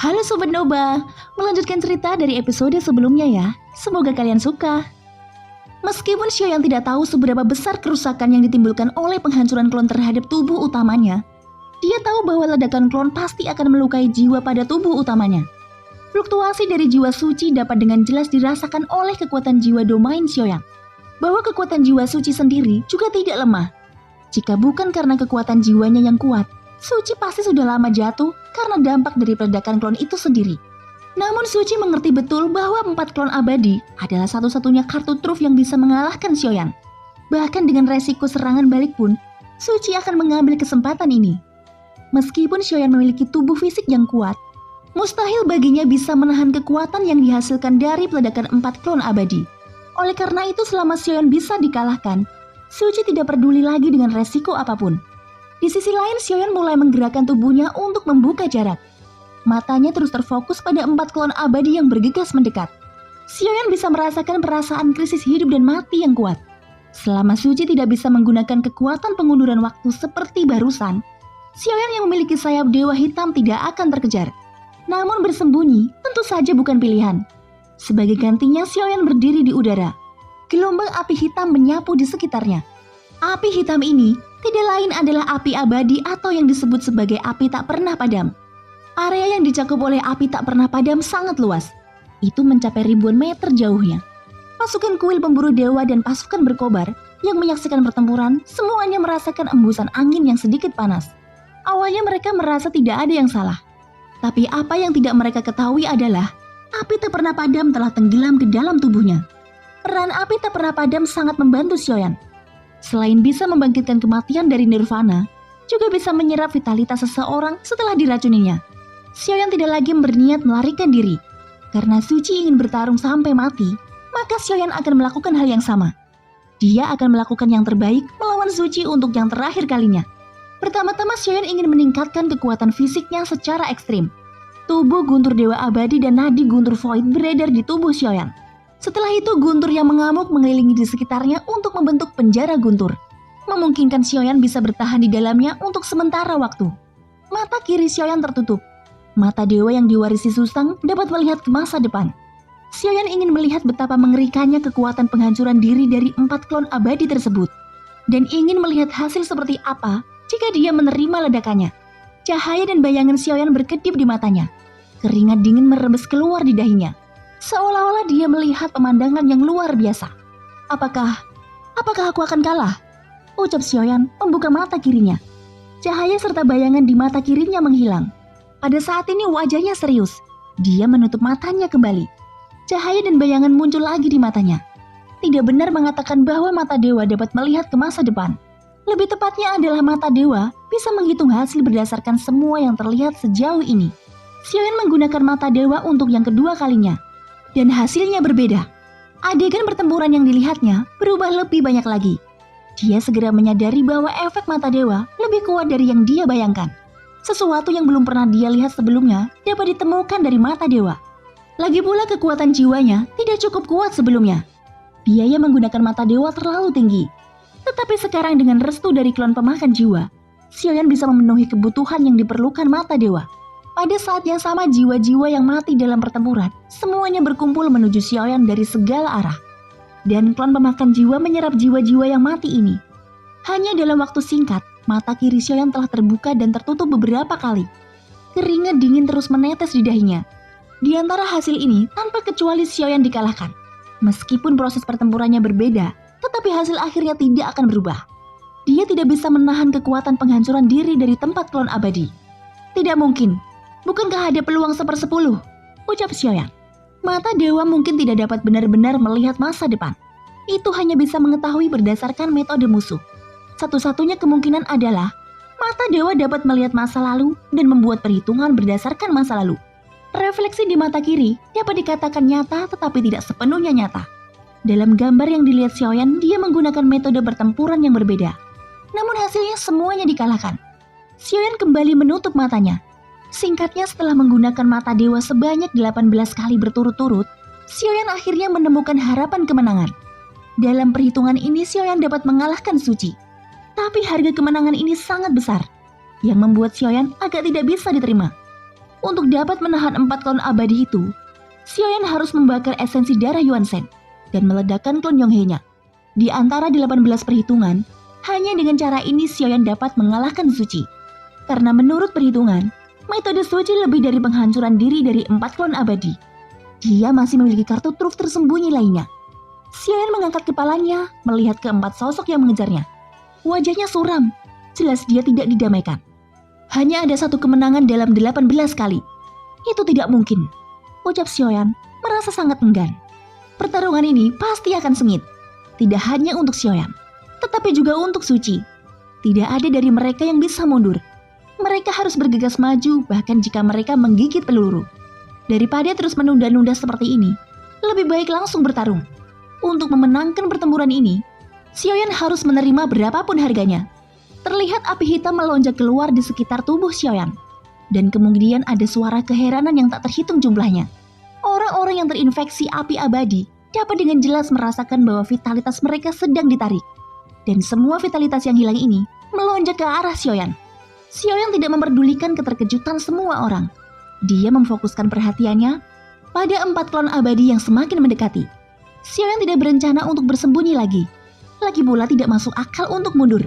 Halo Sobat Noba, melanjutkan cerita dari episode sebelumnya ya. Semoga kalian suka. Meskipun Xiaoyan tidak tahu seberapa besar kerusakan yang ditimbulkan oleh penghancuran klon terhadap tubuh utamanya, dia tahu bahwa ledakan klon pasti akan melukai jiwa pada tubuh utamanya. Fluktuasi dari jiwa suci dapat dengan jelas dirasakan oleh kekuatan jiwa domain Xiaoyan. Bahwa kekuatan jiwa suci sendiri juga tidak lemah. Jika bukan karena kekuatan jiwanya yang kuat, Suci pasti sudah lama jatuh karena dampak dari peledakan klon itu sendiri. Namun Suci mengerti betul bahwa 4 klon abadi adalah satu-satunya kartu truf yang bisa mengalahkan Xiaoyan. Bahkan dengan resiko serangan balik pun, Suci akan mengambil kesempatan ini. Meskipun Xiaoyan memiliki tubuh fisik yang kuat, mustahil baginya bisa menahan kekuatan yang dihasilkan dari peledakan 4 klon abadi. Oleh karena itu selama Xiaoyan bisa dikalahkan, Suci tidak peduli lagi dengan resiko apapun. Di sisi lain, Xiaoyan mulai menggerakkan tubuhnya untuk membuka jarak. Matanya terus terfokus pada 4 klon abadi yang bergegas mendekat. Xiaoyan bisa merasakan perasaan krisis hidup dan mati yang kuat. Selama Suci tidak bisa menggunakan kekuatan pengunduran waktu seperti barusan, Xiaoyan yang memiliki sayap dewa hitam tidak akan terkejar. Namun bersembunyi tentu saja bukan pilihan. Sebagai gantinya, Xiaoyan berdiri di udara. Gelombang api hitam menyapu di sekitarnya. Api hitam ini tidak lain adalah api abadi atau yang disebut sebagai api tak pernah padam. Area yang dicakup oleh api tak pernah padam sangat luas. Itu mencapai ribuan meter jauhnya. Pasukan kuil pemburu dewa dan pasukan berkobar yang menyaksikan pertempuran semuanya merasakan embusan angin yang sedikit panas. Awalnya mereka merasa tidak ada yang salah. Tapi apa yang tidak mereka ketahui adalah api tak pernah padam telah tenggelam ke dalam tubuhnya. Peran api tak pernah padam sangat membantu Xiaoyan. Selain bisa membangkitkan kematian dari nirvana, juga bisa menyerap vitalitas seseorang setelah diracuninya. Xiaoyan tidak lagi berniat melarikan diri. Karena Suci ingin bertarung sampai mati, maka Xiaoyan akan melakukan hal yang sama. Dia akan melakukan yang terbaik melawan Suci untuk yang terakhir kalinya. Pertama-tama Xiaoyan ingin meningkatkan kekuatan fisiknya secara ekstrim. Tubuh guntur dewa abadi dan nadi guntur void beredar di tubuh Xiaoyan. Setelah itu guntur yang mengamuk mengelilingi di sekitarnya untuk membentuk penjara guntur. Memungkinkan Xiaoyan bisa bertahan di dalamnya untuk sementara waktu. Mata kiri Xiaoyan tertutup. Mata dewa yang diwarisi Susang dapat melihat ke masa depan. Xiaoyan ingin melihat betapa mengerikannya kekuatan penghancuran diri dari 4 klon abadi tersebut. Dan ingin melihat hasil seperti apa jika dia menerima ledakannya. Cahaya dan bayangan Xiaoyan berkedip di matanya. Keringat dingin merebes keluar di dahinya. Seolah-olah dia melihat pemandangan yang luar biasa. Apakah aku akan kalah? Ucap Xiaoyan membuka mata kirinya. Cahaya serta bayangan di mata kirinya menghilang. Pada saat ini wajahnya serius. Dia menutup matanya kembali. Cahaya dan bayangan muncul lagi di matanya. Tidak benar mengatakan bahwa mata dewa dapat melihat ke masa depan. Lebih tepatnya adalah mata dewa bisa menghitung hasil berdasarkan semua yang terlihat sejauh ini. Xiaoyan menggunakan mata dewa untuk yang kedua kalinya. Dan hasilnya berbeda. Adegan pertempuran yang dilihatnya berubah lebih banyak lagi. Dia segera menyadari bahwa efek mata dewa lebih kuat dari yang dia bayangkan. Sesuatu yang belum pernah dia lihat sebelumnya dapat ditemukan dari mata dewa. Lagi pula kekuatan jiwanya tidak cukup kuat sebelumnya. Biaya menggunakan mata dewa terlalu tinggi. Tetapi sekarang dengan restu dari klon pemakan jiwa, Xiaoyan bisa memenuhi kebutuhan yang diperlukan mata dewa. Pada saat yang sama jiwa-jiwa yang mati dalam pertempuran semuanya berkumpul menuju Xiaoyan dari segala arah. Dan klon pemakan jiwa menyerap jiwa-jiwa yang mati ini. Hanya dalam waktu singkat, mata kiri Xiaoyan telah terbuka dan tertutup beberapa kali. Keringat dingin terus menetes di dahinya. Di antara hasil ini tanpa kecuali Xiaoyan dikalahkan. Meskipun proses pertempurannya berbeda, tetapi hasil akhirnya tidak akan berubah. Dia tidak bisa menahan kekuatan penghancuran diri dari tempat klon abadi. Tidak mungkin. Bukankah ada peluang 1/10? Ucap Xiaoyan. Mata dewa mungkin tidak dapat benar-benar melihat masa depan. Itu hanya bisa mengetahui berdasarkan metode musuh. Satu-satunya kemungkinan adalah mata dewa dapat melihat masa lalu dan membuat perhitungan berdasarkan masa lalu. Refleksi di mata kiri dapat dikatakan nyata tetapi tidak sepenuhnya nyata. Dalam gambar yang dilihat Xiaoyan, dia menggunakan metode pertempuran yang berbeda. Namun hasilnya semuanya dikalahkan. Xiaoyan kembali menutup matanya. Singkatnya setelah menggunakan mata dewa sebanyak 18 kali berturut-turut, Xiaoyan akhirnya menemukan harapan kemenangan. Dalam perhitungan ini Xiaoyan dapat mengalahkan Suci. Tapi harga kemenangan ini sangat besar, yang membuat Xiaoyan agak tidak bisa diterima. Untuk dapat menahan 4 klon abadi itu, Xiaoyan harus membakar esensi darah Yuan Shen dan meledakkan klon Yonghei-nya. Di antara 18 perhitungan, hanya dengan cara ini Xiaoyan dapat mengalahkan Suci. Karena menurut perhitungan, metode Suci lebih dari penghancuran diri dari 4 klon abadi. Dia masih memiliki kartu truf tersembunyi lainnya. Xiaoyan mengangkat kepalanya melihat keempat sosok yang mengejarnya. Wajahnya suram, jelas dia tidak didamaikan. Hanya ada satu kemenangan dalam 18 kali. Itu tidak mungkin, ucap Xiaoyan merasa sangat enggan. Pertarungan ini pasti akan sengit. Tidak hanya untuk Xiaoyan, tetapi juga untuk Suci. Tidak ada dari mereka yang bisa mundur. Mereka harus bergegas maju bahkan jika mereka menggigit peluru. Daripada terus menunda-nunda seperti ini, lebih baik langsung bertarung. Untuk memenangkan pertempuran ini, Xiaoyan harus menerima berapapun harganya. Terlihat api hitam melonjak keluar di sekitar tubuh Xiaoyan. Dan kemudian ada suara keheranan yang tak terhitung jumlahnya. Orang-orang yang terinfeksi api abadi dapat dengan jelas merasakan bahwa vitalitas mereka sedang ditarik. Dan semua vitalitas yang hilang ini melonjak ke arah Xiaoyan. Xiaoyan tidak memperdulikan keterkejutan semua orang. Dia memfokuskan perhatiannya pada 4 klon abadi yang semakin mendekati. Xiaoyan tidak berencana untuk bersembunyi lagi. Lagi pula tidak masuk akal untuk mundur.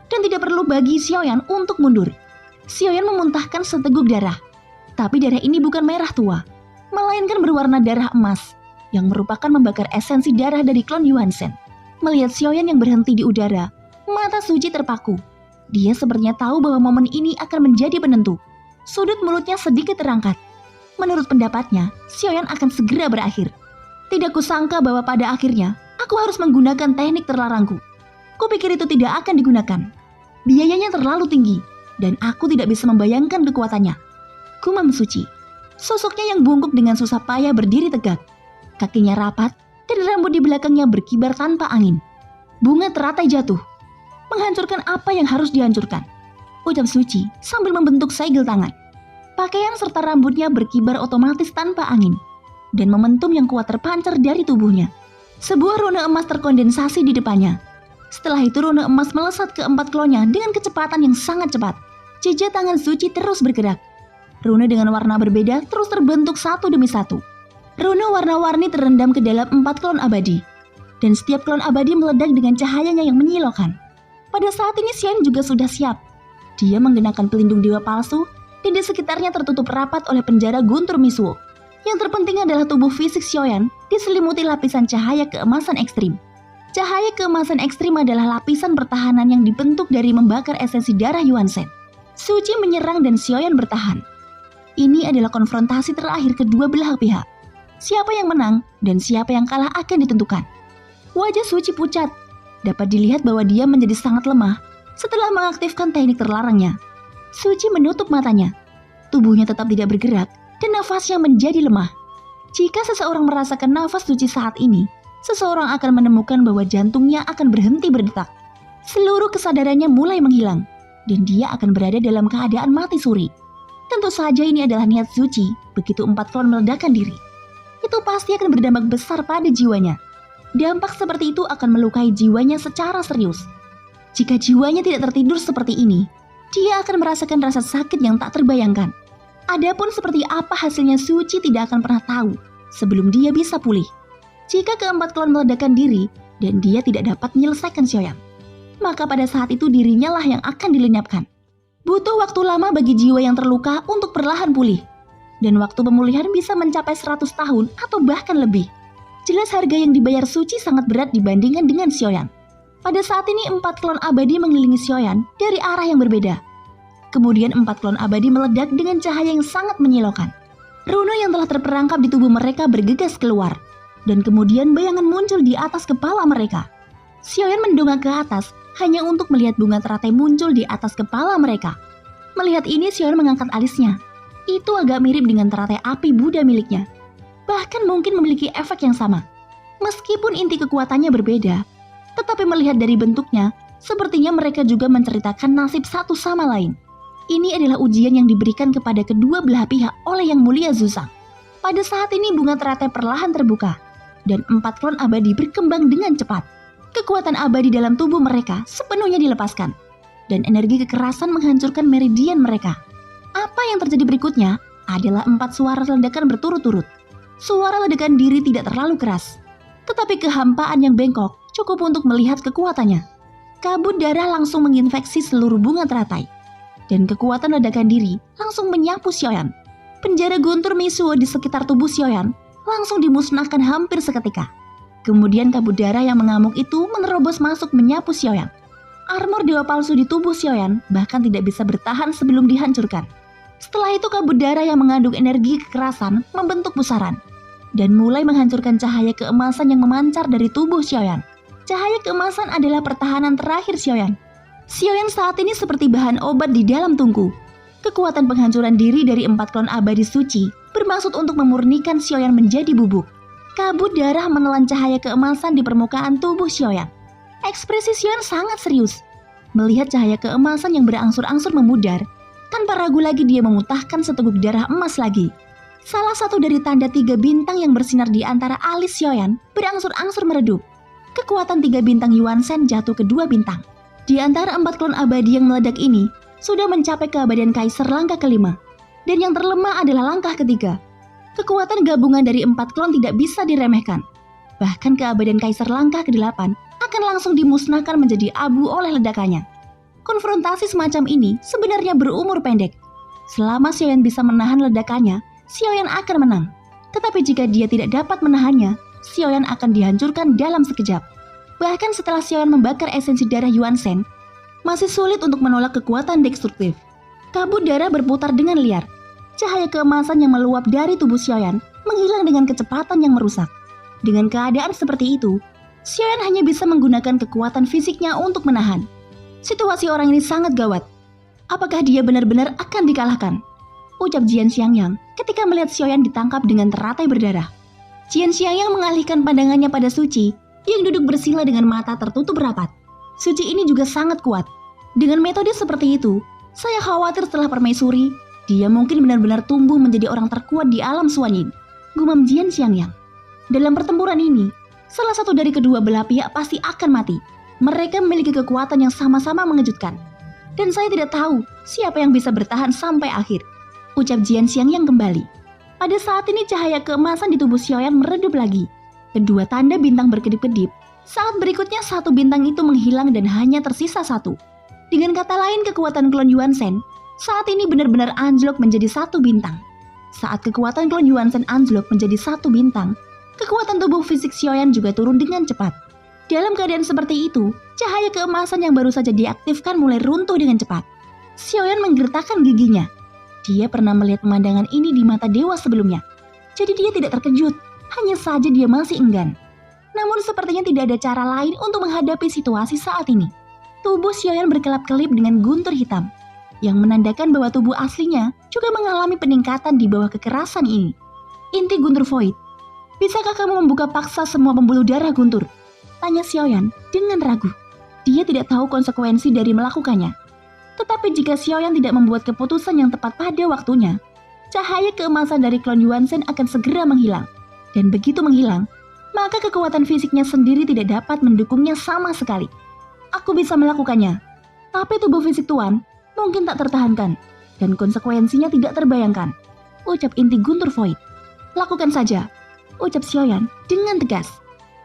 Dan tidak perlu bagi Xiaoyan untuk mundur. Xiaoyan memuntahkan seteguk darah. Tapi darah ini bukan merah tua, melainkan berwarna darah emas, yang merupakan membakar esensi darah dari klon Yuan Shen. Melihat Xiaoyan yang berhenti di udara, mata Suci terpaku. Dia sepertinya tahu bahwa momen ini akan menjadi penentu. Sudut mulutnya sedikit terangkat. Menurut pendapatnya, Xiaoyan akan segera berakhir. Tidak kusangka bahwa pada akhirnya, aku harus menggunakan teknik terlarangku. Kupikir itu tidak akan digunakan. Biayanya terlalu tinggi, dan aku tidak bisa membayangkan kekuatannya. Gumam Suci. Sosoknya yang bungkuk dengan susah payah berdiri tegak. Kakinya rapat, dan rambut di belakangnya berkibar tanpa angin. Bunga teratai jatuh, menghancurkan apa yang harus dihancurkan, ucap Suci sambil membentuk segel tangan. Pakaian serta rambutnya berkibar otomatis tanpa angin, dan momentum yang kuat terpancar dari tubuhnya. Sebuah rune emas terkondensasi di depannya. Setelah itu rune emas melesat ke 4 klonnya dengan kecepatan yang sangat cepat. Jejak tangan Suci terus bergerak. Rune dengan warna berbeda terus terbentuk satu demi satu. Rune warna-warni terendam ke dalam 4 klon abadi. Dan setiap klon abadi meledak dengan cahayanya yang menyilaukan. Pada saat ini Xiaoyan juga sudah siap. Dia mengenakan pelindung dewa palsu dan di sekitarnya tertutup rapat oleh penjara guntur Misuo. Yang terpenting adalah tubuh fisik Xiaoyan diselimuti lapisan cahaya keemasan ekstrim. Cahaya keemasan ekstrim adalah lapisan pertahanan yang dibentuk dari membakar esensi darah Yuan Shen. Suci menyerang dan Xiaoyan bertahan. Ini adalah konfrontasi terakhir kedua belah pihak. Siapa yang menang dan siapa yang kalah akan ditentukan. Wajah Suci pucat. Dapat dilihat bahwa dia menjadi sangat lemah setelah mengaktifkan teknik terlarangnya. Suci menutup matanya. Tubuhnya tetap tidak bergerak dan nafasnya menjadi lemah. Jika seseorang merasakan nafas Suci saat ini, seseorang akan menemukan bahwa jantungnya akan berhenti berdetak. Seluruh kesadarannya mulai menghilang, dan dia akan berada dalam keadaan mati suri. Tentu saja ini adalah niat Suci begitu 4 klon meledakkan diri. Itu pasti akan berdampak besar pada jiwanya. Dampak seperti itu akan melukai jiwanya secara serius. Jika jiwanya tidak tertidur seperti ini, dia akan merasakan rasa sakit yang tak terbayangkan. Adapun seperti apa hasilnya Suci tidak akan pernah tahu sebelum dia bisa pulih. Jika keempat klon meledakkan diri dan dia tidak dapat menyelesaikan Xiaoyan, maka pada saat itu dirinya lah yang akan dilenyapkan. Butuh waktu lama bagi jiwa yang terluka untuk perlahan pulih. Dan waktu pemulihan bisa mencapai 100 tahun atau bahkan lebih. Jelas harga yang dibayar Suci sangat berat dibandingkan dengan Xiaoyan. Pada saat ini 4 klon abadi mengelilingi Xiaoyan dari arah yang berbeda. Kemudian 4 klon abadi meledak dengan cahaya yang sangat menyilaukan. Rune yang telah terperangkap di tubuh mereka bergegas keluar. Dan kemudian bayangan muncul di atas kepala mereka. Xiaoyan mendongak ke atas hanya untuk melihat bunga teratai muncul di atas kepala mereka. Melihat ini Xiaoyan mengangkat alisnya. Itu agak mirip dengan teratai api Buddha miliknya. Bahkan mungkin memiliki efek yang sama. Meskipun inti kekuatannya berbeda, tetapi melihat dari bentuknya, sepertinya mereka juga menceritakan nasib satu sama lain. Ini adalah ujian yang diberikan kepada kedua belah pihak oleh Yang Mulia Zuzang. Pada saat ini bunga teratai perlahan terbuka. Dan 4 klon abadi berkembang dengan cepat. Kekuatan abadi dalam tubuh mereka sepenuhnya dilepaskan. Dan energi kekerasan menghancurkan meridian mereka. Apa yang terjadi berikutnya adalah 4 suara ledakan berturut-turut. Suara ledakan diri tidak terlalu keras, tetapi kehampaan yang bengkok cukup untuk melihat kekuatannya. Kabut darah langsung menginfeksi seluruh bunga teratai, dan kekuatan ledakan diri langsung menyapu Xiaoyan. Penjara guntur Misuo di sekitar tubuh Xiaoyan langsung dimusnahkan hampir seketika. Kemudian kabut darah yang mengamuk itu menerobos masuk menyapu Xiaoyan. Armor dewa palsu di tubuh Xiaoyan bahkan tidak bisa bertahan sebelum dihancurkan. Setelah itu kabut darah yang mengandung energi kekerasan membentuk pusaran dan mulai menghancurkan cahaya keemasan yang memancar dari tubuh Xiaoyan. Cahaya keemasan adalah pertahanan terakhir Xiaoyan. Xiaoyan saat ini seperti bahan obat di dalam tungku. Kekuatan penghancuran diri dari 4 klon abadi suci bermaksud untuk memurnikan Xiaoyan menjadi bubuk. Kabut darah menelan cahaya keemasan di permukaan tubuh Xiaoyan. Ekspresi Xiaoyan sangat serius. Melihat cahaya keemasan yang berangsur-angsur memudar, tanpa ragu lagi dia memutahkan seteguk darah emas lagi. Salah satu dari tanda 3 bintang yang bersinar di antara alis Xiaoyan berangsur-angsur meredup. Kekuatan 3 bintang Yuan Shen jatuh ke 2 bintang. Di antara 4 klon abadi yang meledak ini, sudah mencapai keabadian Kaiser langkah kelima. Dan yang terlemah adalah langkah ketiga. Kekuatan gabungan dari 4 klon tidak bisa diremehkan. Bahkan keabadian Kaiser langkah ke-8 akan langsung dimusnahkan menjadi abu oleh ledakannya. Konfrontasi semacam ini sebenarnya berumur pendek. Selama Xiaoyan bisa menahan ledakannya, Xiaoyan akan menang. Tetapi jika dia tidak dapat menahannya, Xiaoyan akan dihancurkan dalam sekejap. Bahkan setelah Xiaoyan membakar esensi darah Yuan Shen, masih sulit untuk menolak kekuatan destruktif. Kabut darah berputar dengan liar. Cahaya keemasan yang meluap dari tubuh Xiaoyan menghilang dengan kecepatan yang merusak. Dengan keadaan seperti itu, Xiaoyan hanya bisa menggunakan kekuatan fisiknya untuk menahan. Situasi orang ini sangat gawat. Apakah dia benar-benar akan dikalahkan? Ucap Jian Xiangyang ketika melihat Xiaoyan ditangkap dengan teratai berdarah. Jian Xiangyang mengalihkan pandangannya pada Suci yang duduk bersila dengan mata tertutup rapat. Suci ini juga sangat kuat. Dengan metode seperti itu, saya khawatir setelah permaisuri, dia mungkin benar-benar tumbuh menjadi orang terkuat di alam Suanyin, gumam Jian Xiangyang. Dalam pertempuran ini, salah satu dari kedua belah pihak pasti akan mati. Mereka memiliki kekuatan yang sama-sama mengejutkan. Dan saya tidak tahu siapa yang bisa bertahan sampai akhir, ucap Jian Xiangyang kembali. Pada saat ini cahaya keemasan di tubuh Xiaoyan meredup lagi. Kedua tanda bintang berkedip-kedip. Saat berikutnya 1 bintang itu menghilang dan hanya tersisa 1. Dengan kata lain, kekuatan klon Yuan Shen saat ini benar-benar anjlok menjadi 1 bintang. Saat kekuatan klon Yuan Shen anjlok menjadi 1 bintang, kekuatan tubuh fisik Xiaoyan juga turun dengan cepat. Dalam keadaan seperti itu, cahaya keemasan yang baru saja diaktifkan mulai runtuh dengan cepat. Xiaoyan menggertakkan giginya. Dia pernah melihat pemandangan ini di mata dewa sebelumnya. Jadi dia tidak terkejut, hanya saja dia masih enggan. Namun sepertinya tidak ada cara lain untuk menghadapi situasi saat ini. Tubuh Xiaoyan berkelap-kelip dengan guntur hitam, yang menandakan bahwa tubuh aslinya juga mengalami peningkatan di bawah kekerasan ini. Inti Guntur Void, bisakah kamu membuka paksa semua pembuluh darah Guntur? Tanya Xiaoyan dengan ragu. Dia tidak tahu konsekuensi dari melakukannya. Tetapi jika Xiaoyan tidak membuat keputusan yang tepat pada waktunya, cahaya keemasan dari klon Yuan Shen akan segera menghilang. Dan begitu menghilang, maka kekuatan fisiknya sendiri tidak dapat mendukungnya sama sekali. Aku bisa melakukannya, tapi tubuh fisik Tuan mungkin tak tertahankan, dan konsekuensinya tidak terbayangkan, ucap inti Guntur Void. Lakukan saja, ucap Xiaoyan dengan tegas.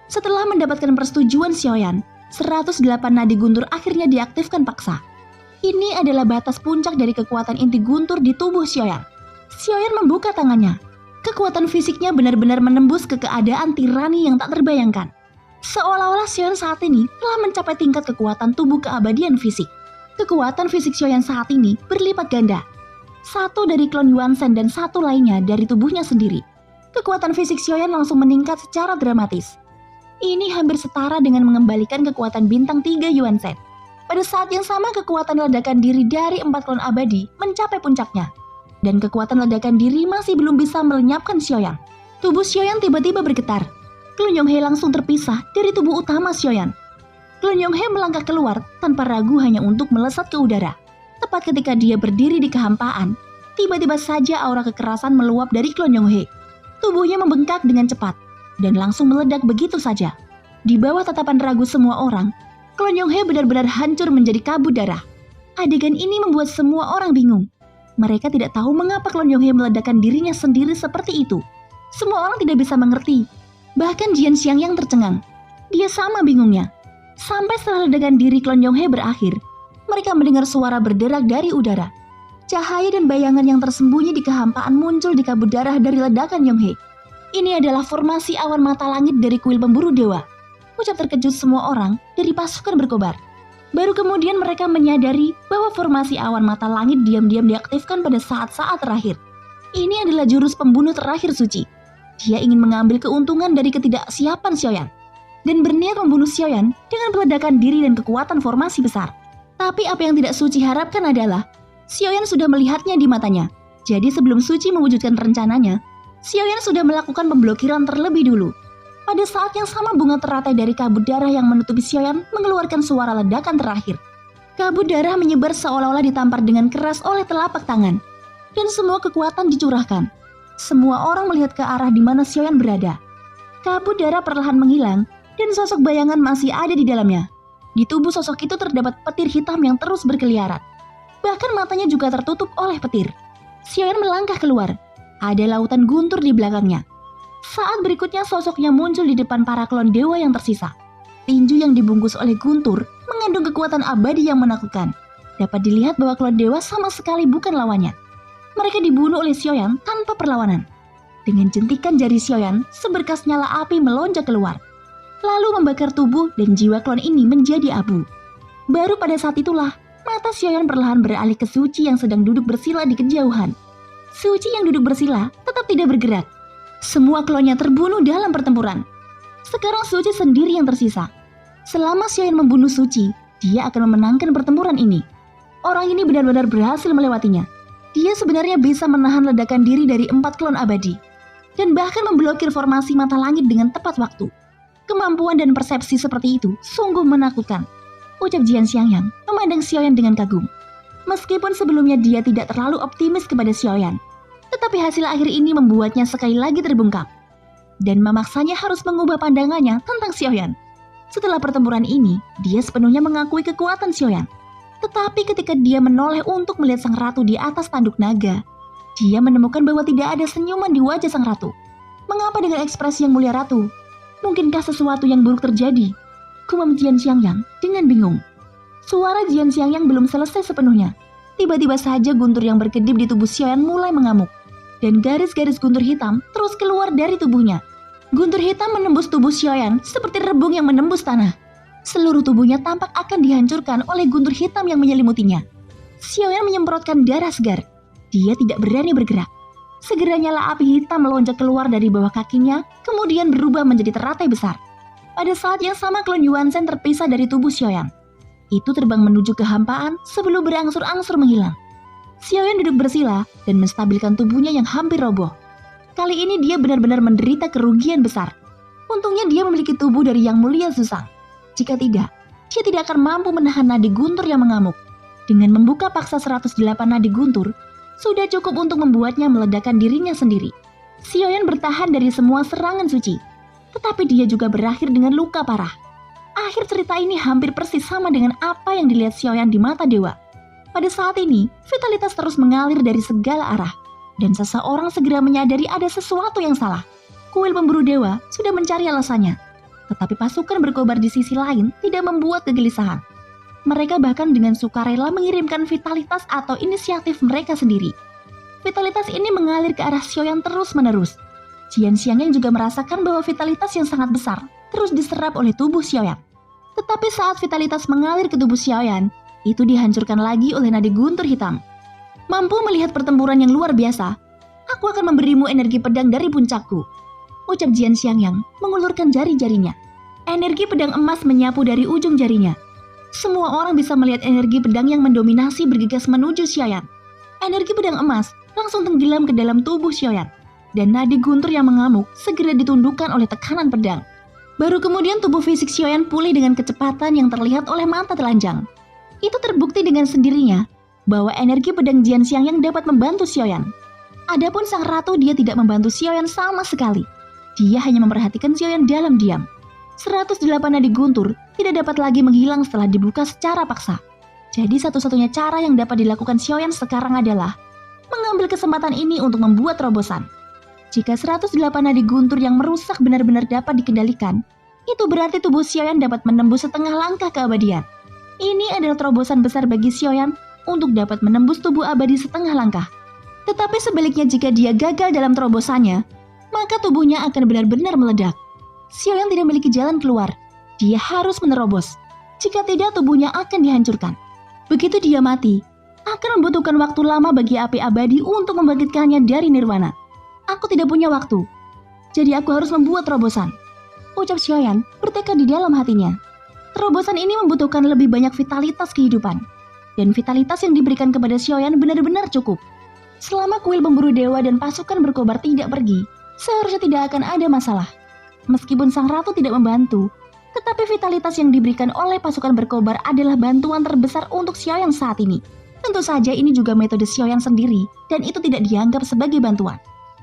Setelah mendapatkan persetujuan Xiaoyan, 108 nadi Guntur akhirnya diaktifkan paksa. Ini adalah batas puncak dari kekuatan inti Guntur di tubuh Xiaoyan. Xiaoyan membuka tangannya. Kekuatan fisiknya benar-benar menembus ke keadaan tirani yang tak terbayangkan. Seolah-olah Xiaoyan saat ini telah mencapai tingkat kekuatan tubuh keabadian fisik. Kekuatan fisik Xiaoyan saat ini berlipat ganda. 1 dari klon Yuan Shen dan 1 lainnya dari tubuhnya sendiri. Kekuatan fisik Xiaoyan langsung meningkat secara dramatis. Ini hampir setara dengan mengembalikan kekuatan bintang 3 Yuan Shen. Pada saat yang sama, kekuatan ledakan diri dari 4 klon abadi mencapai puncaknya. Dan kekuatan ledakan diri masih belum bisa melenyapkan Xiaoyan. Tubuh Xiaoyan tiba-tiba bergetar. Klon Yonghe langsung terpisah dari tubuh utama Xiaoyan. Klon Yonghe melangkah keluar tanpa ragu hanya untuk melesat ke udara. Tepat ketika dia berdiri di kehampaan, tiba-tiba saja aura kekerasan meluap dari klon Yonghe. Tubuhnya membengkak dengan cepat dan langsung meledak begitu saja. Di bawah tatapan ragu semua orang, klon Yonghe benar-benar hancur menjadi kabut darah. Adegan ini membuat semua orang bingung. Mereka tidak tahu mengapa Klon Yonghe meledakkan dirinya sendiri seperti itu. Semua orang tidak bisa mengerti. Bahkan Jian Xiangyang tercengang. Dia sama bingungnya. Sampai setelah ledakan diri Klon Yonghe berakhir, mereka mendengar suara berderak dari udara. Cahaya dan bayangan yang tersembunyi di kehampaan muncul di kabut darah dari ledakan Yonghe. Ini adalah formasi awan mata langit dari kuil pemburu dewa. Ucap terkejut semua orang dari pasukan berkobar. Baru kemudian mereka menyadari bahwa formasi awan mata langit diam-diam diaktifkan pada saat-saat terakhir. Ini adalah jurus pembunuh terakhir Suci. Dia ingin mengambil keuntungan dari ketidaksiapan Xiaoyan dan berniat membunuh Xiaoyan dengan meledakan diri dan kekuatan formasi besar. Tapi apa yang tidak Suci harapkan adalah Xiaoyan sudah melihatnya di matanya. Jadi sebelum Suci mewujudkan rencananya, Xiaoyan sudah melakukan pemblokiran terlebih dulu. Pada saat yang sama bunga teratai dari kabut darah yang menutupi Xiaoyan mengeluarkan suara ledakan terakhir. Kabut darah menyebar seolah-olah ditampar dengan keras oleh telapak tangan. Dan semua kekuatan dicurahkan. Semua orang melihat ke arah di mana Xiaoyan berada. Kabut darah perlahan menghilang dan sosok bayangan masih ada di dalamnya. Di tubuh sosok itu terdapat petir hitam yang terus berkeliaran. Bahkan matanya juga tertutup oleh petir. Xiaoyan melangkah keluar. Ada lautan guntur di belakangnya. Saat berikutnya sosoknya muncul di depan para klon dewa yang tersisa. Tinju yang dibungkus oleh guntur mengandung kekuatan abadi yang menakutkan. Dapat dilihat bahwa klon dewa sama sekali bukan lawannya. Mereka dibunuh oleh Xiaoyan tanpa perlawanan. Dengan jentikan jari Xiaoyan, seberkas nyala api melonjak keluar. Lalu membakar tubuh dan jiwa klon ini menjadi abu. Baru pada saat itulah, mata Xiaoyan perlahan beralih ke Suci yang sedang duduk bersila di kejauhan. Suci yang duduk bersila tetap tidak bergerak. Semua klonnya terbunuh dalam pertempuran. Sekarang Suci sendiri yang tersisa. Selama Xiaoyan membunuh Suci, dia akan memenangkan pertempuran ini. Orang ini benar-benar berhasil melewatinya. Dia sebenarnya bisa menahan ledakan diri dari 4 klon abadi. Dan bahkan memblokir formasi mata langit dengan tepat waktu. Kemampuan dan persepsi seperti itu sungguh menakutkan. Ucap Jian Xiangyang memandang Xiaoyan dengan kagum. Meskipun sebelumnya dia tidak terlalu optimis kepada Xiaoyan, tetapi hasil akhir ini membuatnya sekali lagi terbengkak dan memaksanya harus mengubah pandangannya tentang Xiaoyan. Setelah pertempuran ini, dia sepenuhnya mengakui kekuatan Xiaoyan. Tetapi ketika dia menoleh untuk melihat sang ratu di atas tanduk naga, dia menemukan bahwa tidak ada senyuman di wajah sang ratu. Mengapa dengan ekspresi yang mulia ratu? Mungkinkah sesuatu yang buruk terjadi? Gumam Jian Xiangyang dengan bingung. Suara Jian Xiangyang belum selesai sepenuhnya. Tiba-tiba saja guntur yang berkedip di tubuh Xiaoyan mulai mengamuk. Dan garis-garis guntur hitam terus keluar dari tubuhnya. Guntur hitam menembus tubuh Xiaoyan seperti rebung yang menembus tanah. Seluruh tubuhnya tampak akan dihancurkan oleh guntur hitam yang menyelimutinya. Xiaoyan menyemprotkan darah segar. Dia tidak berani bergerak. Segera nyala api hitam melonjak keluar dari bawah kakinya, kemudian berubah menjadi teratai besar. Pada saat yang sama klon Yuan Shen terpisah dari tubuh Xiaoyan. Itu terbang menuju kehampaan sebelum berangsur-angsur menghilang. Xiaoyan duduk bersila dan menstabilkan tubuhnya yang hampir roboh. Kali ini dia benar-benar menderita kerugian besar. Untungnya dia memiliki tubuh dari Yang Mulia Susang. Jika tidak, dia tidak akan mampu menahan nadi guntur yang mengamuk. Dengan membuka paksa 108 nadi guntur, sudah cukup untuk membuatnya meledakkan dirinya sendiri. Xiaoyan bertahan dari semua serangan Suci. Tetapi dia juga berakhir dengan luka parah. Akhir cerita ini hampir persis sama dengan apa yang dilihat Xiaoyan di mata dewa. Pada saat ini, vitalitas terus mengalir dari segala arah. Dan seseorang segera menyadari ada sesuatu yang salah. Kuil pemburu dewa sudah mencari alasannya. Tetapi pasukan berkobar di sisi lain tidak membuat kegelisahan. Mereka bahkan dengan sukarela mengirimkan vitalitas atau inisiatif mereka sendiri. Vitalitas ini mengalir ke arah Xiaoyan terus-menerus. Jian Xiangyang juga merasakan bahwa vitalitas yang sangat besar terus diserap oleh tubuh Xiaoyan. Tetapi saat vitalitas mengalir ke tubuh Xiaoyan, itu dihancurkan lagi oleh nadi guntur hitam. Mampu melihat pertempuran yang luar biasa, aku akan memberimu energi pedang dari puncakku. Ucap Jian Xiangyang mengulurkan jari-jarinya. Energi pedang emas menyapu dari ujung jarinya. Semua orang bisa melihat energi pedang yang mendominasi bergegas menuju Xiaoyan. Energi pedang emas langsung tenggelam ke dalam tubuh Xiaoyan. Dan nadi guntur yang mengamuk segera ditundukkan oleh tekanan pedang. Baru kemudian tubuh fisik Xiaoyan pulih dengan kecepatan yang terlihat oleh mata telanjang. Itu terbukti dengan sendirinya bahwa energi pedang Jian Xiangyang dapat membantu Xiaoyan. Adapun sang ratu dia tidak membantu Xiaoyan sama sekali. Dia hanya memperhatikan Xiaoyan dalam diam. 108 nadi guntur tidak dapat lagi menghilang setelah dibuka secara paksa. Jadi satu-satunya cara yang dapat dilakukan Xiaoyan sekarang adalah mengambil kesempatan ini untuk membuat terobosan. Jika 108 nadi guntur yang merusak benar-benar dapat dikendalikan, itu berarti tubuh Xiaoyan dapat menembus setengah langkah keabadian. Ini adalah terobosan besar bagi Xiaoyan untuk dapat menembus tubuh abadi setengah langkah. Tetapi sebaliknya jika dia gagal dalam terobosannya, maka tubuhnya akan benar-benar meledak. Xiaoyan tidak memiliki jalan keluar. Dia harus menerobos. Jika tidak, tubuhnya akan dihancurkan. Begitu dia mati, akan membutuhkan waktu lama bagi api abadi untuk membangkitkannya dari nirwana. Aku tidak punya waktu, jadi aku harus membuat terobosan, ucap Xiaoyan bertekad di dalam hatinya. Terobosan ini membutuhkan lebih banyak vitalitas kehidupan, dan vitalitas yang diberikan kepada Xiaoyan benar-benar cukup. Selama kuil pemburu dewa dan pasukan berkobar tidak pergi, seharusnya tidak akan ada masalah. Meskipun sang ratu tidak membantu, tetapi vitalitas yang diberikan oleh pasukan berkobar adalah bantuan terbesar untuk Xiaoyan saat ini. Tentu saja ini juga metode Xiaoyan sendiri, dan itu tidak dianggap sebagai bantuan.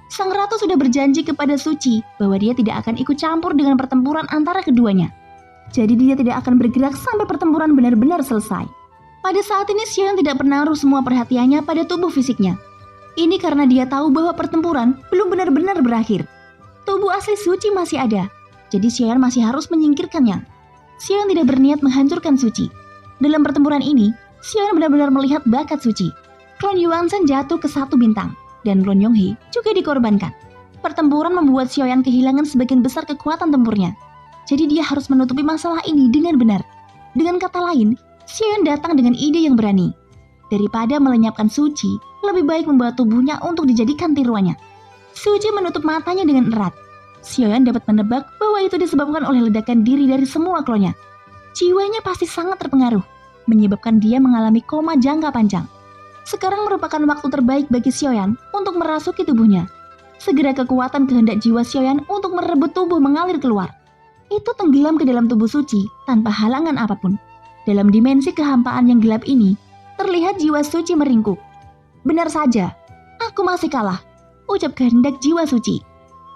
Sang ratu sudah berjanji kepada Suci bahwa dia tidak akan ikut campur dengan pertempuran antara keduanya. Jadi dia tidak akan bergerak sampai pertempuran benar-benar selesai. Pada saat ini Xiaoyan tidak menaruh semua perhatiannya pada tubuh fisiknya. Ini karena dia tahu bahwa pertempuran belum benar-benar berakhir. Tubuh asli Suci masih ada, jadi Xiaoyan masih harus menyingkirkannya. Xiaoyan tidak berniat menghancurkan Suci. Dalam pertempuran ini, Xiaoyan benar-benar melihat bakat Suci. Klon Yuanzhen jatuh ke 1 bintang, dan Klon Yonghe juga dikorbankan. Pertempuran membuat Xiaoyan kehilangan sebagian besar kekuatan tempurnya. Jadi dia harus menutupi masalah ini dengan benar. Dengan kata lain, Xiaoyan datang dengan ide yang berani. Daripada melenyapkan Suci, lebih baik membawa tubuhnya untuk dijadikan tiruannya. Suci menutup matanya dengan erat. Xiaoyan dapat menebak bahwa itu disebabkan oleh ledakan diri dari semua klonnya. Jiwanya pasti sangat terpengaruh, menyebabkan dia mengalami koma jangka panjang. Sekarang merupakan waktu terbaik bagi Xiaoyan untuk merasuki tubuhnya. Segera kekuatan kehendak jiwa Xiaoyan untuk merebut tubuh mengalir keluar. Itu tenggelam ke dalam tubuh Suci tanpa halangan apapun. Dalam dimensi kehampaan yang gelap ini, terlihat jiwa Suci meringkuk. Benar saja, aku masih kalah, ucap kehendak jiwa Suci.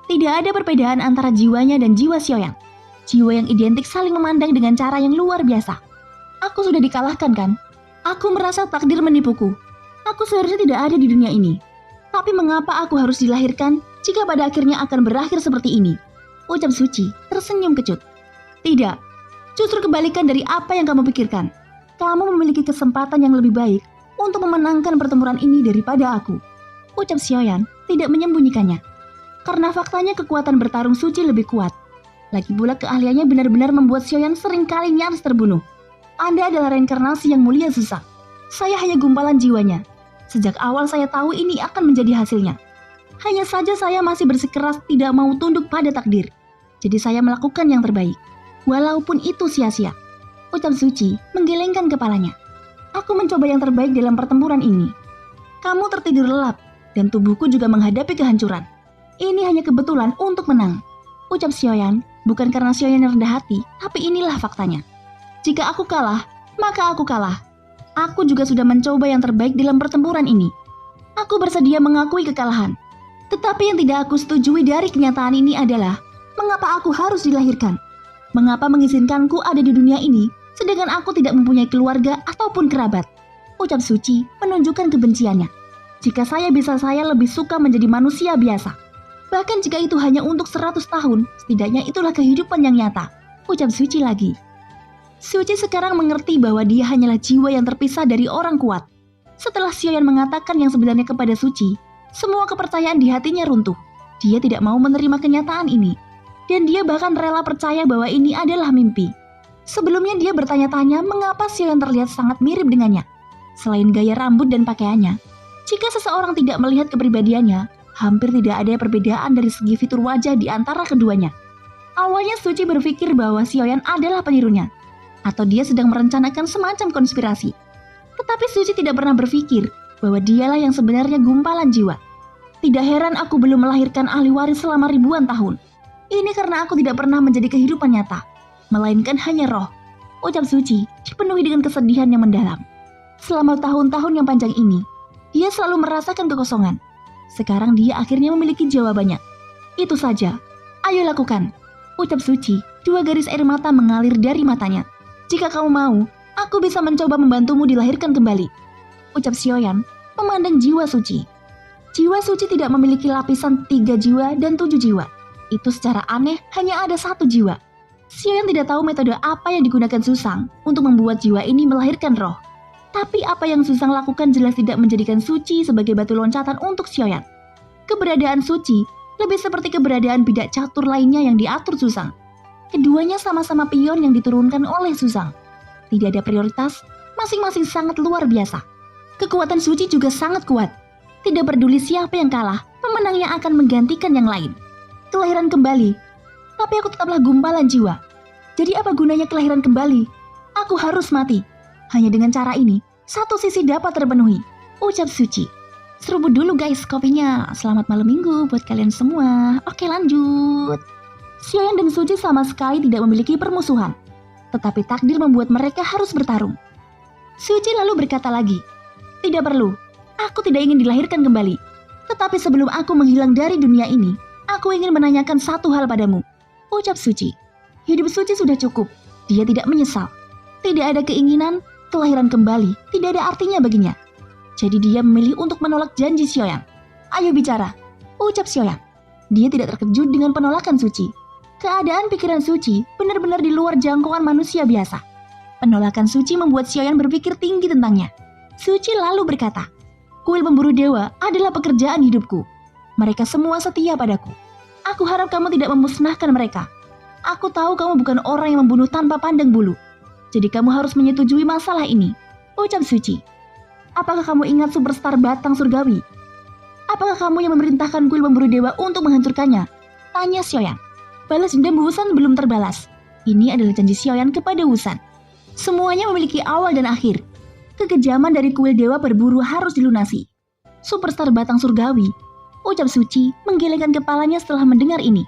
Tidak ada perbedaan antara jiwanya dan jiwa Xiaoyan. Jiwa yang identik saling memandang dengan cara yang luar biasa. Aku sudah dikalahkan kan? Aku merasa takdir menipuku. Aku seharusnya tidak ada di dunia ini. Tapi mengapa aku harus dilahirkan jika pada akhirnya akan berakhir seperti ini? Ucap Suci tersenyum kecut. Tidak, justru kebalikan dari apa yang kamu pikirkan. Kamu memiliki kesempatan yang lebih baik untuk memenangkan pertempuran ini daripada aku. Ucap Xiaoyan tidak menyembunyikannya. Karena faktanya kekuatan bertarung Suci lebih kuat. Lagi pula keahliannya benar-benar membuat Xiaoyan seringkali nyaris terbunuh. Anda adalah reinkarnasi yang mulia susah. Saya hanya gumpalan jiwanya. Sejak awal saya tahu ini akan menjadi hasilnya. Hanya saja saya masih bersikeras tidak mau tunduk pada takdir. Jadi saya melakukan yang terbaik. Walaupun itu sia-sia. Ucap Suci menggelengkan kepalanya. Aku mencoba yang terbaik dalam pertempuran ini. Kamu tertidur lelap, dan tubuhku juga menghadapi kehancuran. Ini hanya kebetulan untuk menang. Ucap Xiaoyan, bukan karena Xiaoyan rendah hati, tapi inilah faktanya. Jika aku kalah, maka aku kalah. Aku juga sudah mencoba yang terbaik dalam pertempuran ini. Aku bersedia mengakui kekalahan. Tetapi yang tidak aku setujui dari kenyataan ini adalah, mengapa aku harus dilahirkan? Mengapa mengizinkanku ada di dunia ini, sedangkan aku tidak mempunyai keluarga ataupun kerabat? Ucap Suci menunjukkan kebenciannya. Jika saya bisa, saya lebih suka menjadi manusia biasa. Bahkan jika itu hanya untuk 100 tahun, setidaknya itulah kehidupan yang nyata. Ucap Suci lagi. Suci sekarang mengerti bahwa dia hanyalah jiwa yang terpisah dari orang kuat. Setelah Xiaoyan mengatakan yang sebenarnya kepada Suci, semua kepercayaan di hatinya runtuh. Dia tidak mau menerima kenyataan ini. Dan dia bahkan rela percaya bahwa ini adalah mimpi. Sebelumnya dia bertanya-tanya mengapa Xiaoyan terlihat sangat mirip dengannya. Selain gaya rambut dan pakaiannya, jika seseorang tidak melihat kepribadiannya, hampir tidak ada perbedaan dari segi fitur wajah di antara keduanya. Awalnya Suci berpikir bahwa Xiaoyan adalah penirunya, atau dia sedang merencanakan semacam konspirasi. Tetapi Suci tidak pernah berpikir bahwa dialah yang sebenarnya gumpalan jiwa. Tidak heran aku belum melahirkan ahli waris selama ribuan tahun. Ini karena aku tidak pernah menjadi kehidupan nyata, melainkan hanya roh. Ucap Suci dipenuhi dengan kesedihan yang mendalam. Selama tahun-tahun yang panjang ini, dia selalu merasakan kekosongan. Sekarang dia akhirnya memiliki jawabannya. Itu saja, ayo lakukan. Ucap Suci, 2 garis air mata mengalir dari matanya. Jika kamu mau, aku bisa mencoba membantumu dilahirkan kembali. Ucap Xiaoyan memandang jiwa Suci. Jiwa suci tidak memiliki lapisan 3 jiwa dan 7 jiwa. Itu secara aneh hanya ada 1 jiwa. Xiaoyan tidak tahu metode apa yang digunakan Susang untuk membuat jiwa ini melahirkan roh. Tapi apa yang Susang lakukan jelas tidak menjadikan Suci sebagai batu loncatan untuk Xiaoyan. Keberadaan Suci lebih seperti keberadaan bidak catur lainnya yang diatur Susang. Keduanya sama-sama pion yang diturunkan oleh Susang. Tidak ada prioritas, masing-masing sangat luar biasa. Kekuatan Suci juga sangat kuat. Tidak peduli siapa yang kalah, pemenangnya akan menggantikan yang lain. Kelahiran kembali. Tapi aku tetaplah gumpalan jiwa. Jadi apa gunanya kelahiran kembali? Aku harus mati. Hanya dengan cara ini, satu sisi dapat terpenuhi. Ucap Suci. Seruput dulu guys kopinya. Selamat malam minggu buat kalian semua. Oke lanjut. Xiaoyan dan Suci sama sekali tidak memiliki permusuhan. Tetapi takdir membuat mereka harus bertarung. Suci lalu berkata lagi. Tidak perlu. Aku tidak ingin dilahirkan kembali. Tetapi sebelum aku menghilang dari dunia ini, aku ingin menanyakan satu hal padamu. Ucap Suci. Hidup Suci sudah cukup. Dia tidak menyesal. Tidak ada keinginan, kelahiran kembali tidak ada artinya baginya. Jadi dia memilih untuk menolak janji Xiaoyan. Ayo bicara. Ucap Xiaoyan. Dia tidak terkejut dengan penolakan Suci. Keadaan pikiran Suci benar-benar di luar jangkauan manusia biasa. Penolakan Suci membuat Xiaoyan berpikir tinggi tentangnya. Suci lalu berkata, kuil pemburu dewa adalah pekerjaan hidupku. Mereka semua setia padaku. Aku harap kamu tidak memusnahkan mereka. Aku tahu kamu bukan orang yang membunuh tanpa pandang bulu. Jadi kamu harus menyetujui masalah ini. Ucap Suci. Apakah kamu ingat superstar Batang Surgawi? Apakah kamu yang memerintahkan kuil pemburu dewa untuk menghancurkannya? Tanya Xiaoyan. Balas dendam Wusan belum terbalas. Ini adalah janji Xiaoyan kepada Wusan. Semuanya memiliki awal dan akhir. Kekejaman dari kuil dewa berburu harus dilunasi. Superstar Batang Surgawi, ucap Suci menggelengkan kepalanya setelah mendengar ini.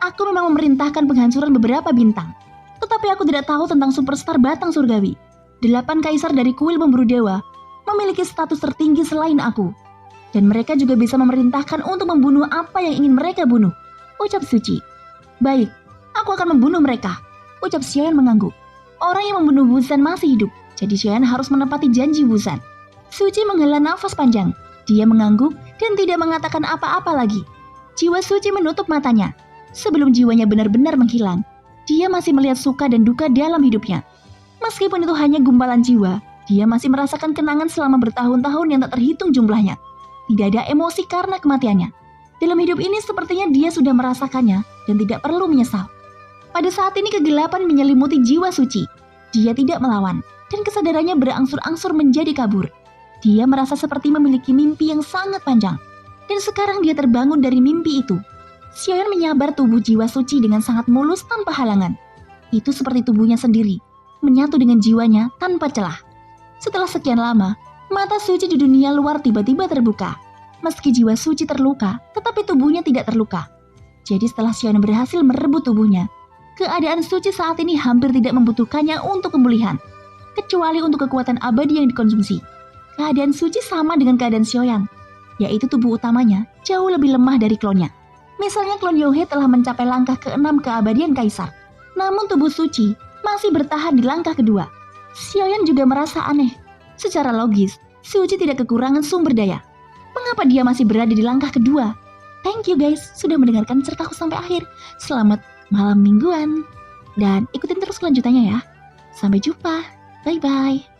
Aku memang memerintahkan penghancuran beberapa bintang. Tetapi aku tidak tahu tentang superstar Batang Surgawi. 8 kaisar dari kuil pemburu dewa memiliki status tertinggi selain aku. Dan mereka juga bisa memerintahkan untuk membunuh apa yang ingin mereka bunuh. Ucap Suci. Baik, aku akan membunuh mereka. Ucap Xiaoyan mengangguk. Orang yang membunuh Wusan masih hidup. Jadi Xiaoyan harus menepati janji Wusan. Suci menghela nafas panjang. Dia mengangguk dan tidak mengatakan apa-apa lagi. Jiwa Suci menutup matanya. Sebelum jiwanya benar-benar menghilang, dia masih melihat suka dan duka dalam hidupnya. Meskipun itu hanya gumpalan jiwa, dia masih merasakan kenangan selama bertahun-tahun yang tak terhitung jumlahnya. Tidak ada emosi karena kematiannya. Dalam hidup ini sepertinya dia sudah merasakannya dan tidak perlu menyesal. Pada saat ini kegelapan menyelimuti jiwa Suci. Dia tidak melawan. Dan kesadarannya berangsur-angsur menjadi kabur. Dia merasa seperti memiliki mimpi yang sangat panjang. Dan sekarang dia terbangun dari mimpi itu. Xiaoyan menyabar tubuh jiwa Suci dengan sangat mulus tanpa halangan. Itu seperti tubuhnya sendiri, menyatu dengan jiwanya tanpa celah. Setelah sekian lama, mata Suci di dunia luar tiba-tiba terbuka. Meski jiwa Suci terluka, tetapi tubuhnya tidak terluka. Jadi setelah Xiaoyan berhasil merebut tubuhnya, keadaan Suci saat ini hampir tidak membutuhkannya untuk pemulihan. Kecuali untuk kekuatan abadi yang dikonsumsi. Keadaan Suci sama dengan keadaan Xiaoyan, yaitu tubuh utamanya jauh lebih lemah dari klonnya. Misalnya klon Youhe telah mencapai langkah ke-6 keabadian Kaisar, namun tubuh Suci masih bertahan di langkah kedua. Xiaoyan juga merasa aneh. Secara logis, Suci tidak kekurangan sumber daya. Mengapa dia masih berada di langkah kedua? Thank you guys sudah mendengarkan ceritaku sampai akhir. Selamat malam mingguan. Dan ikutin terus kelanjutannya ya. Sampai jumpa. Bye-bye.